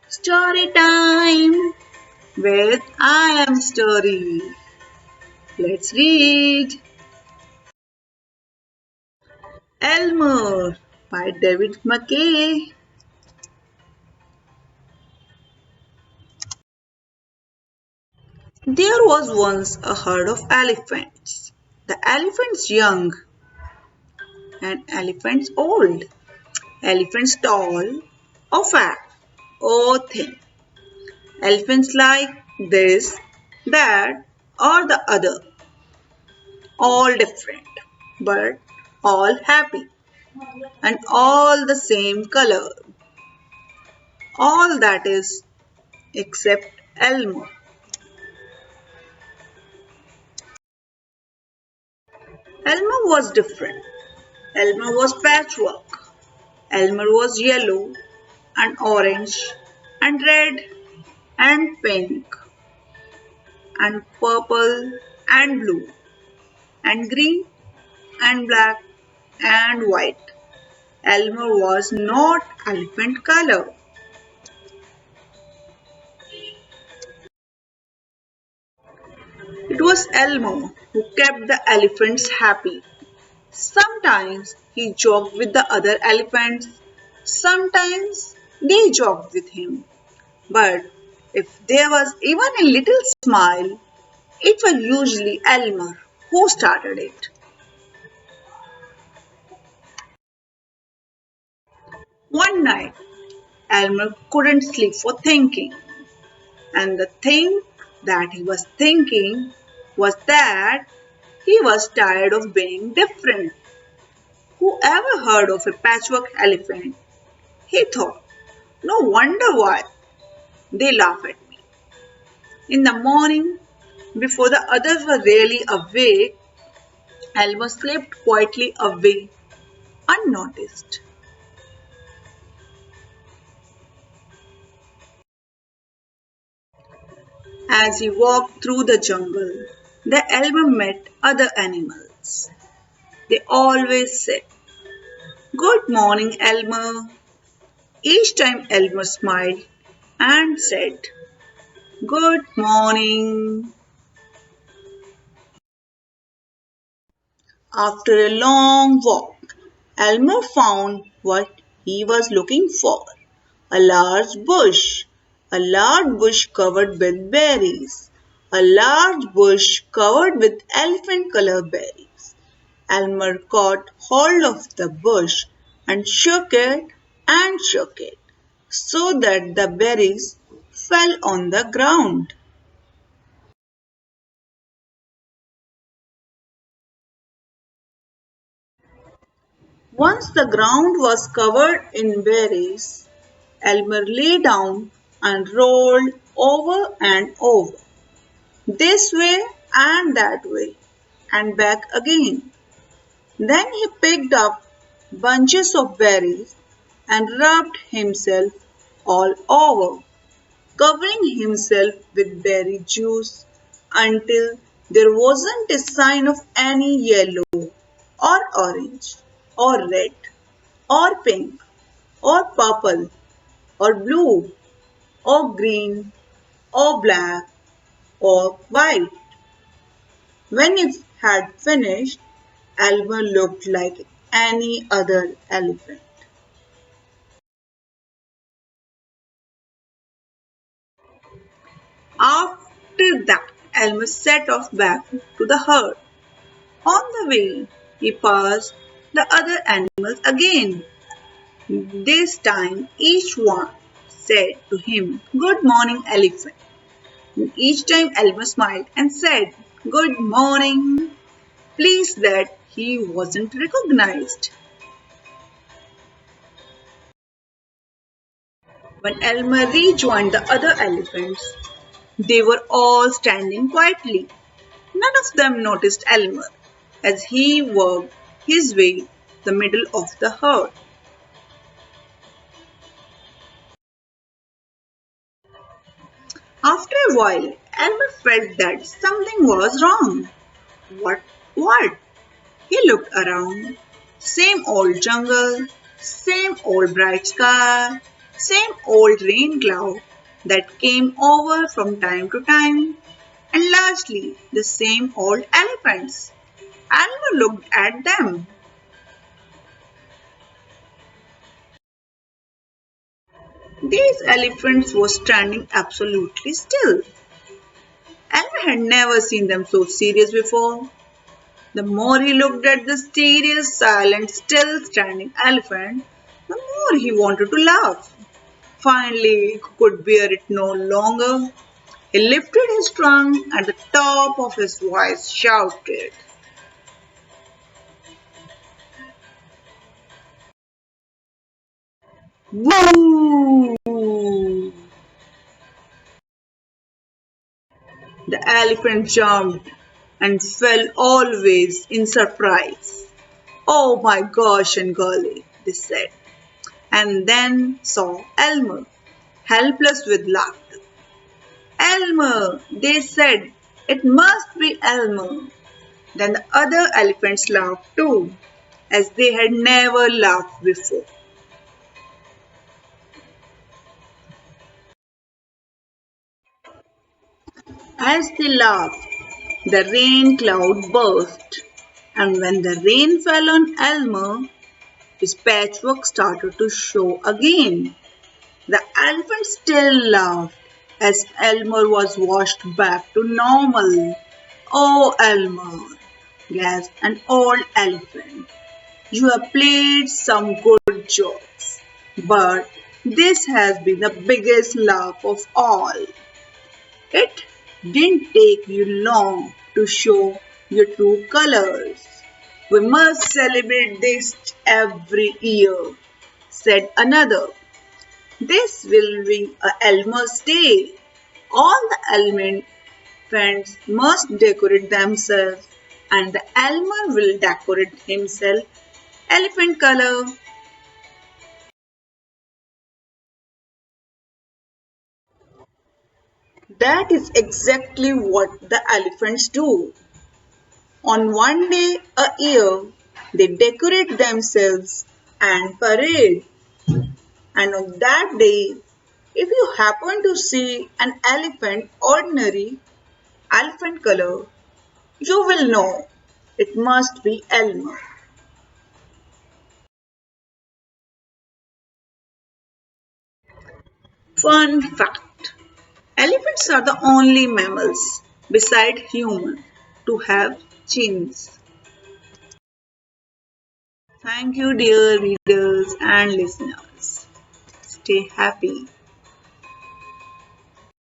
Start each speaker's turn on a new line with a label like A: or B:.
A: Story time with I Am Story. Let's read ELMER by David Mckee. There was once a herd of elephants. The elephants young and elephants old. Elephants tall or fat or thin. Elephants like this, that or the other. All different but all happy and all the same color. All that is except ELMER. ELMER was different. ELMER was patchwork. ELMER was yellow and orange and red and pink and purple and blue and green and black and white. ELMER was not elephant color. It was ELMER who kept the elephants happy. Sometimes he joked with the other elephants, sometimes they joked with him. But if there was even a little smile, it was usually ELMER who started it. One night, ELMER couldn't sleep for thinking, and the thing that he was thinking was that he was tired of being different. Who ever heard of a patchwork elephant? He thought. No wonder why they laugh at me. In the morning, before the others were really awake, ELMER slipped quietly away unnoticed. As he walked through the jungle, the ELMER met other animals. They always said, "Good morning, ELMER." Each time ELMER smiled and said, "Good morning." After a long walk, ELMER found what he was looking for. A large bush. A large bush covered with berries. A large bush covered with elephant colored berries. ELMER caught hold of the bush and shook it so that the berries fell on the ground. Once the ground was covered in berries, ELMER lay down and rolled over and over, this way and that way, and back again. Then he picked up bunches of berries and rubbed himself all over, covering himself with berry juice until there wasn't a sign of any yellow or orange or red or pink or purple or blue or green or black or white. When it had finished, ELMER looked like any other elephant. After that, ELMER set off back to the herd. On the way, he passed the other animals again. This time, each one said to him, "Good morning, elephant." And each time, ELMER smiled and said, "Good morning," pleased that he wasn't recognized. When ELMER rejoined the other elephants, they were all standing quietly. None of them noticed ELMER as he worked his way the middle of the herd. After a while, ELMER felt that something was wrong. What? What? He looked around. Same old jungle, same old bright sky, Same old rain cloud that came over from time to time, and lastly the same old elephants. Elmer looked at them. These elephants were standing absolutely still. Elmer had never seen them so serious before. The more he looked at the serious, silent, still standing elephant, the more he wanted to laugh. Finally, he could bear it no longer. He lifted his trunk at the top of his voice, shouted, "Woo!" The elephant jumped and fell always in surprise. "Oh my gosh and golly," they said, and then saw Elmer, helpless with laughter. "Elmer," they said, "it must be Elmer." Then the other elephants laughed too, as they had never laughed before. As they laughed, the rain cloud burst, and when the rain fell on Elmer, his patchwork started to show again. The elephant still laughed as Elmer was washed back to normal. "Oh, Elmer," gasped an old elephant, "you have played some good jokes, but this has been the biggest laugh of all. It didn't take you long to show your true colors. We must celebrate this every year," said another. "This will be a Elmer's Day. All the elephants must decorate themselves, and the Elmer will decorate himself elephant color." That is exactly what the elephants do. On one day a year, they decorate themselves and parade. And on that day, if you happen to see an elephant, ordinary elephant color, you will know it must be Elmer. Fun fact: elephants are the only mammals beside human to have chins. Thank you, dear readers and listeners. Stay happy.